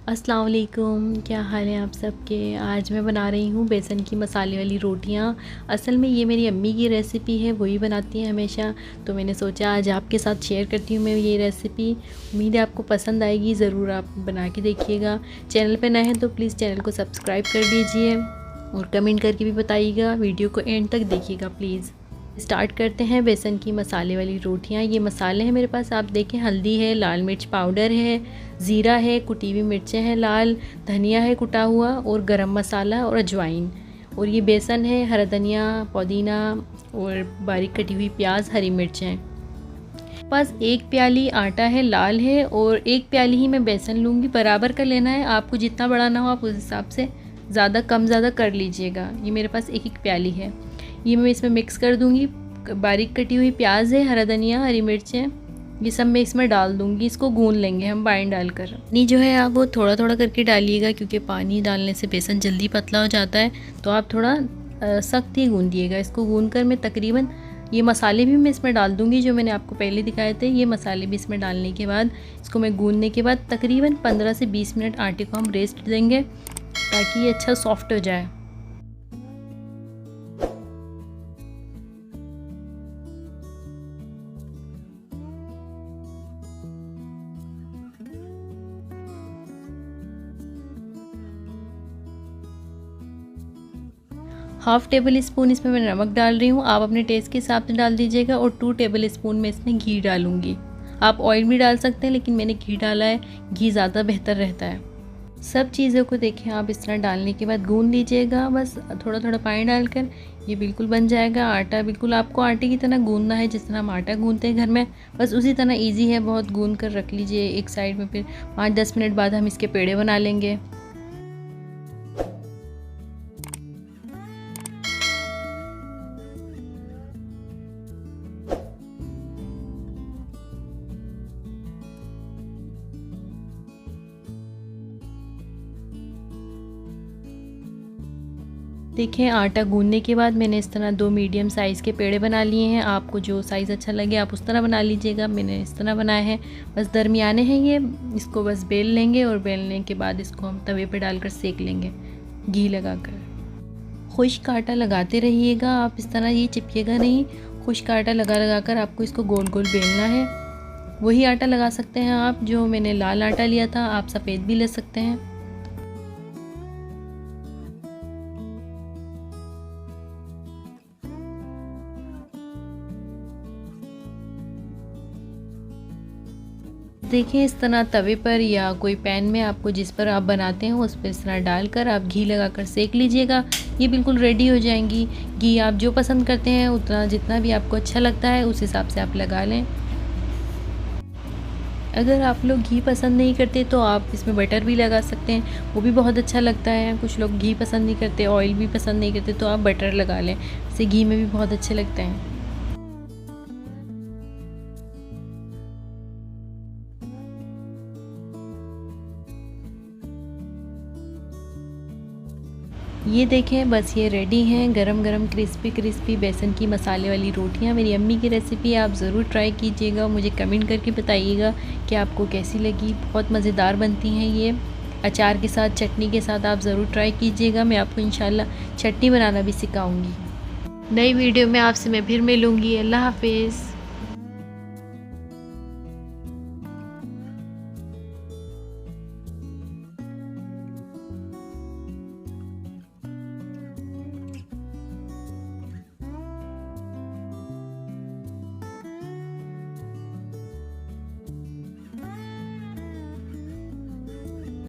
अस्सलाम वालेकुम, क्या हाल है आप सबके। आज मैं बना रही हूँ बेसन की मसाले वाली रोटियाँ। असल में ये मेरी अम्मी की रेसिपी है, वही बनाती हैं हमेशा। तो मैंने सोचा आज आपके साथ शेयर करती हूँ मैं ये रेसिपी। उम्मीद है आपको पसंद आएगी, ज़रूर आप बना के देखिएगा। चैनल पे नए हैं तो प्लीज़ चैनल को सब्सक्राइब कर दीजिए और कमेंट करके भी बताइएगा। वीडियो को एंड तक देखिएगा प्लीज़। स्टार्ट करते हैं बेसन की मसाले वाली रोटियां। ये मसाले हैं मेरे पास, आप देखें, हल्दी है, लाल मिर्च पाउडर है, ज़ीरा है, कुटी हुई मिर्चें हैं लाल, धनिया है कुटा हुआ, और गरम मसाला और अजवाइन। और ये बेसन है, हरा धनिया, पुदीना और बारीक कटी हुई प्याज, हरी मिर्चें। बस एक प्याली आटा है, लाल है, और एक प्याली ही मैं बेसन लूँगी। बराबर का लेना है, आपको जितना बढ़ाना हो आप उस हिसाब से ज़्यादा कम ज़्यादा कर लीजिएगा। ये मेरे पास एक प्याली है। ये मैं इसमें मिक्स कर दूँगी। बारीक कटी हुई प्याज है, हरा धनिया, हरी मिर्चें, ये सब मैं इसमें डाल दूँगी। इसको गूंद लेंगे हम पानी डालकर। पानी जो है आप वो थोड़ा थोड़ा करके डालिएगा, क्योंकि पानी डालने से बेसन जल्दी पतला हो जाता है। तो आप थोड़ा सख्त ही गूंदिएगा। इसको गूंद कर मैं तकरीबन, ये मसाले भी मैं इसमें डाल दूँगी जो मैंने आपको पहले दिखाए थे। ये मसाले भी इसमें डालने के बाद इसको मैं गूंदने के बाद तकरीबन 15 से 20 मिनट आटे को हम रेस्ट देंगे, ताकि ये अच्छा सॉफ्ट हो जाए। हाफ़ टेबल स्पून इसमें मैं नमक डाल रही हूँ, आप अपने टेस्ट के हिसाब से डाल दीजिएगा। और 2 टेबल स्पून में इसमें घी डालूँगी। आप ऑयल भी डाल सकते हैं, लेकिन मैंने घी डाला है, घी ज़्यादा बेहतर रहता है। सब चीज़ों को देखें आप इस तरह डालने के बाद गूंद लीजिएगा, बस थोड़ा थोड़ा पानी डालकर। ये बिल्कुल बन जाएगा आटा। बिल्कुल आपको आटे की तरह गूंदना है, जिस तरह हम आटा गूंदते हैं घर में, बस उसी तरह ईजी है बहुत। गूंद कर रख लीजिए एक साइड में, फिर 5-10 मिनट बाद हम इसके पेड़े बना लेंगे। देखें, आटा गूंदने के बाद मैंने इस तरह 2 मीडियम साइज़ के पेड़े बना लिए हैं। आपको जो साइज़ अच्छा लगे आप उस तरह बना लीजिएगा। मैंने इस तरह बनाए हैं, बस दरमियाने हैं ये। इसको बस बेल लेंगे और बेलने के बाद इसको हम तवे पे डालकर सेक लेंगे घी लगाकर। खुश्क आटा लगाते रहिएगा आप, इस तरह ये चिपकेगा नहीं। खुश्क आटा लगा लगा कर आपको इसको गोल गोल बेलना है। वही आटा लगा सकते हैं आप जो मैंने लाल आटा लिया था, आप सफ़ेद भी ले सकते हैं। देखिए, इस तरह तवे पर या कोई पैन में, आपको जिस पर आप बनाते हैं उस पर इस तरह डालकर आप घी लगाकर सेक लीजिएगा। ये बिल्कुल रेडी हो जाएंगी। घी आप जो पसंद करते हैं उतना, जितना भी आपको अच्छा लगता है उस हिसाब से आप लगा लें। अगर आप लोग घी पसंद नहीं करते तो आप इसमें बटर भी लगा सकते हैं, वो भी बहुत अच्छा लगता है। कुछ लोग घी पसंद नहीं करते, ऑयल भी पसंद नहीं करते, तो आप बटर लगा लें, इससे घी में भी बहुत अच्छे लगते हैं। ये देखें, बस ये रेडी हैं गरम गरम क्रिस्पी क्रिस्पी बेसन की मसाले वाली रोटियां। मेरी अम्मी की रेसिपी आप ज़रूर ट्राई कीजिएगा, मुझे कमेंट करके बताइएगा कि आपको कैसी लगी। बहुत मज़ेदार बनती हैं ये। अचार के साथ, चटनी के साथ आप ज़रूर ट्राई कीजिएगा। मैं आपको इंशाल्लाह चटनी बनाना भी सिखाऊंगी। नई वीडियो में आपसे मैं फिर मिलूँगी। अल्लाह हाफिज़।